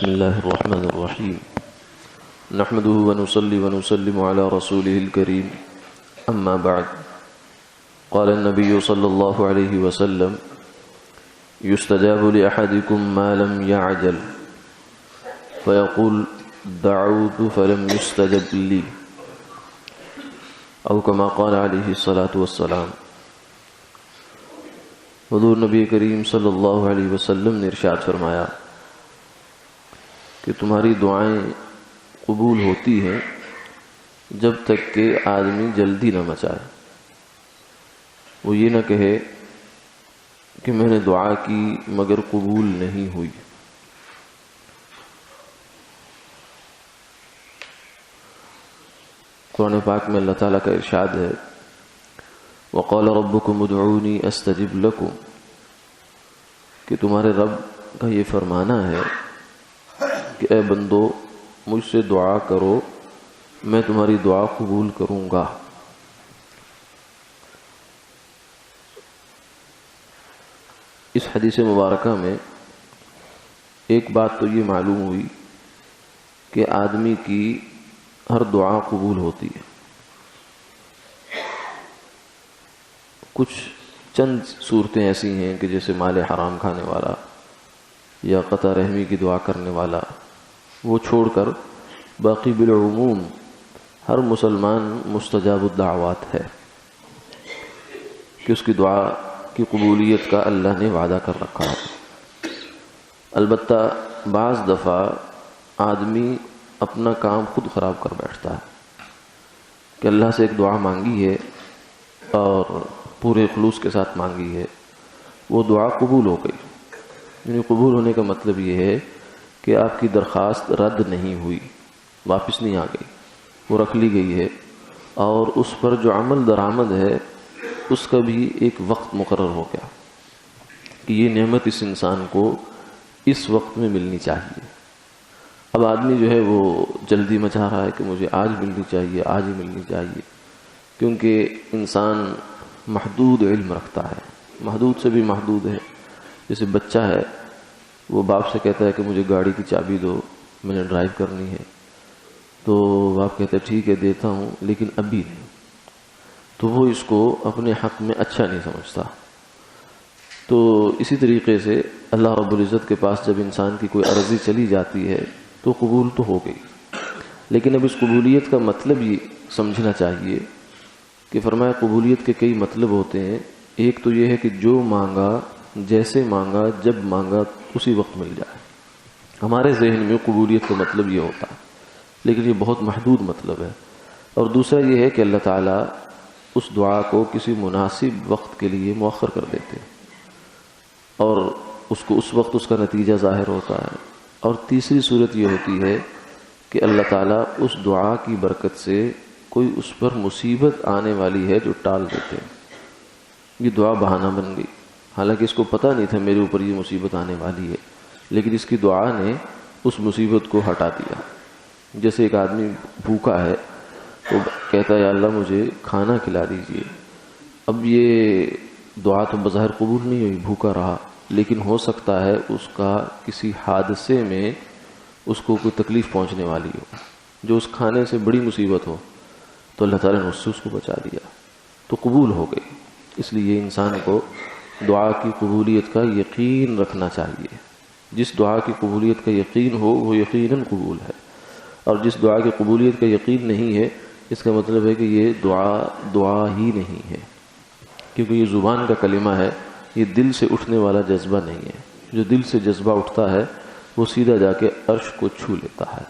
بسم الله الرحمن الرحيم نحمده ونصلي ونسلم على رسوله الكريم أما بعد قال النبي صلى الله عليه وسلم يستجاب لأحدكم ما لم يعجل فيقول دعوت فلم يستجب لي أو كما قال عليه الصلاة والسلام۔ حضور نبی کریم صلی اللہ علیہ وسلم نے ارشاد فرمایا کہ تمہاری دعائیں قبول ہوتی ہیں جب تک کہ آدمی جلدی نہ مچائے، وہ یہ نہ کہے کہ میں نے دعا کی مگر قبول نہیں ہوئی۔ قرآن پاک میں اللہ تعالیٰ کا ارشاد ہے وَقَالَ رَبُّكُمُ ادْعُونِي أَسْتَجِبْ لَكُمْ، کہ تمہارے رب کا یہ فرمانا ہے کہ اے بندو مجھ سے دعا کرو میں تمہاری دعا قبول کروں گا۔ اس حدیث مبارکہ میں ایک بات تو یہ معلوم ہوئی کہ آدمی کی ہر دعا قبول ہوتی ہے۔ کچھ چند صورتیں ایسی ہیں کہ جیسے مال حرام کھانے والا یا قطع رحمی کی دعا کرنے والا، وہ چھوڑ کر باقی بالعموم ہر مسلمان مستجاب الدعوات ہے کہ اس کی دعا کی قبولیت کا اللہ نے وعدہ کر رکھا ہے۔ البتہ بعض دفعہ آدمی اپنا کام خود خراب کر بیٹھتا ہے کہ اللہ سے ایک دعا مانگی ہے اور پورے خلوص کے ساتھ مانگی ہے، وہ دعا قبول ہو گئی، یعنی قبول ہونے کا مطلب یہ ہے کہ آپ کی درخواست رد نہیں ہوئی، واپس نہیں آ گئی، وہ رکھ لی گئی ہے، اور اس پر جو عمل درآمد ہے اس کا بھی ایک وقت مقرر ہو گیا کہ یہ نعمت اس انسان کو اس وقت میں ملنی چاہیے۔ اب آدمی جو ہے وہ جلدی مچا رہا ہے کہ مجھے آج ملنی چاہیے، آج ہی ملنی چاہیے، کیونکہ انسان محدود علم رکھتا ہے، محدود سے بھی محدود ہے۔ جیسے بچہ ہے وہ باپ سے کہتا ہے کہ مجھے گاڑی کی چابی دو، میں نے ڈرائیو کرنی ہے، تو باپ کہتا ہے ٹھیک ہے دیتا ہوں لیکن ابھی نہیں، تو وہ اس کو اپنے حق میں اچھا نہیں سمجھتا۔ تو اسی طریقے سے اللہ رب العزت کے پاس جب انسان کی کوئی عرضی چلی جاتی ہے تو قبول تو ہو گئی، لیکن اب اس قبولیت کا مطلب یہ سمجھنا چاہیے کہ فرمایا قبولیت کے کئی مطلب ہوتے ہیں۔ ایک تو یہ ہے کہ جو مانگا، جیسے مانگا، جب مانگا اسی وقت مل جائے۔ ہمارے ذہن میں قبولیت کا مطلب یہ ہوتا ہے، لیکن یہ بہت محدود مطلب ہے۔ اور دوسرا یہ ہے کہ اللہ تعالیٰ اس دعا کو کسی مناسب وقت کے لیے مؤخر کر دیتے ہیں اور اس کو اس وقت اس کا نتیجہ ظاہر ہوتا ہے۔ اور تیسری صورت یہ ہوتی ہے کہ اللہ تعالیٰ اس دعا کی برکت سے کوئی اس پر مصیبت آنے والی ہے جو ٹال دیتے ہیں۔ یہ دعا بہانہ بن گئی، حالانکہ اس کو پتہ نہیں تھا میرے اوپر یہ مصیبت آنے والی ہے، لیکن اس کی دعا نے اس مصیبت کو ہٹا دیا۔ جیسے ایک آدمی بھوکا ہے تو کہتا ہے یا اللہ مجھے کھانا کھلا دیجئے۔ اب یہ دعا تو بظاہر قبول نہیں ہوئی، بھوکا رہا، لیکن ہو سکتا ہے اس کا کسی حادثے میں اس کو کوئی تکلیف پہنچنے والی ہو جو اس کھانے سے بڑی مصیبت ہو، تو اللہ تعالیٰ نے اس سے اس کو بچا دیا، تو قبول ہو گئی۔ اس لیے انسان کو دعا کی قبولیت کا یقین رکھنا چاہیے۔ جس دعا کی قبولیت کا یقین ہو وہ یقیناً قبول ہے، اور جس دعا کی قبولیت کا یقین نہیں ہے اس کا مطلب ہے کہ یہ دعا ہی نہیں ہے، کیونکہ یہ زبان کا کلمہ ہے، یہ دل سے اٹھنے والا جذبہ نہیں ہے۔ جو دل سے جذبہ اٹھتا ہے وہ سیدھا جا کے عرش کو چھو لیتا ہے،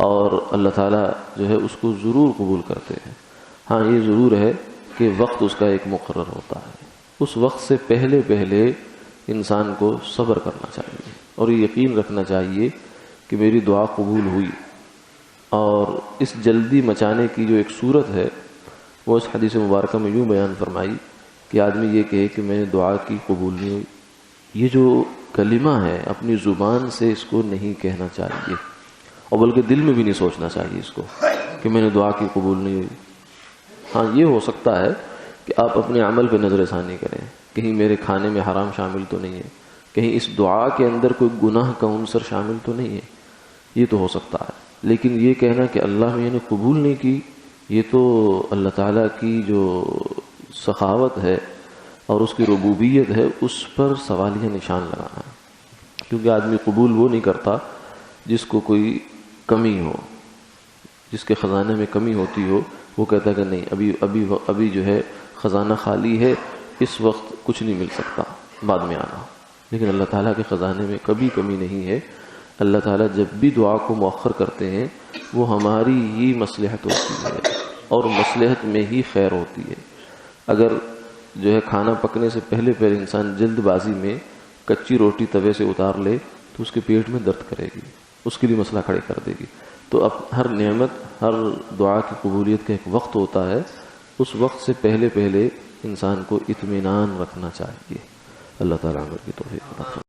اور اللہ تعالیٰ جو ہے اس کو ضرور قبول کرتے ہیں۔ ہاں یہ ضرور ہے کہ وقت اس کا ایک مقرر ہوتا ہے، اس وقت سے پہلے انسان کو صبر کرنا چاہیے اور یہ یقین رکھنا چاہیے کہ میری دعا قبول ہوئی۔ اور اس جلدی مچانے کی جو ایک صورت ہے وہ اس حدیث مبارکہ میں یوں بیان فرمائی کہ آدمی یہ کہے کہ میں نے دعا کی قبول نہیں ہوئی، یہ جو کلمہ ہے اپنی زبان سے اس کو نہیں کہنا چاہیے، اور بلکہ دل میں بھی نہیں سوچنا چاہیے اس کو کہ میں نے دعا کی قبول نہیں ہوئی۔ ہاں یہ ہو سکتا ہے کہ آپ اپنے عمل پہ نظر ثانی کریں، کہیں میرے کھانے میں حرام شامل تو نہیں ہے، کہیں اس دعا کے اندر کوئی گناہ کا عنصر شامل تو نہیں ہے، یہ تو ہو سکتا ہے، لیکن یہ کہنا کہ اللہ میں نے قبول نہیں کی، یہ تو اللہ تعالیٰ کی جو سخاوت ہے اور اس کی ربوبیت ہے اس پر سوالیہ نشان لگانا ہے، کیونکہ آدمی قبول وہ نہیں کرتا جس کو کوئی کمی ہو، جس کے خزانے میں کمی ہوتی ہو، وہ کہتا ہے کہ نہیں ابھی جو ہے خزانہ خالی ہے، اس وقت کچھ نہیں مل سکتا، بعد میں آنا۔ لیکن اللہ تعالیٰ کے خزانے میں کبھی کمی نہیں ہے۔ اللہ تعالیٰ جب بھی دعا کو مؤخر کرتے ہیں وہ ہماری ہی مصلحت ہوتی ہے اور مصلحت میں ہی خیر ہوتی ہے۔ اگر جو ہے کھانا پکنے سے پہلے انسان جلد بازی میں کچی روٹی توے سے اتار لے تو اس کے پیٹ میں درد کرے گی، اس کے لیے مسئلہ کھڑے کر دے گی۔ تو اب ہر نعمت، ہر دعا کی قبولیت کا ایک وقت ہوتا ہے، اس وقت سے پہلے انسان کو اطمینان رکھنا چاہیے۔ اللہ تعالیٰ عمر کی توفیق عطا فرمائے۔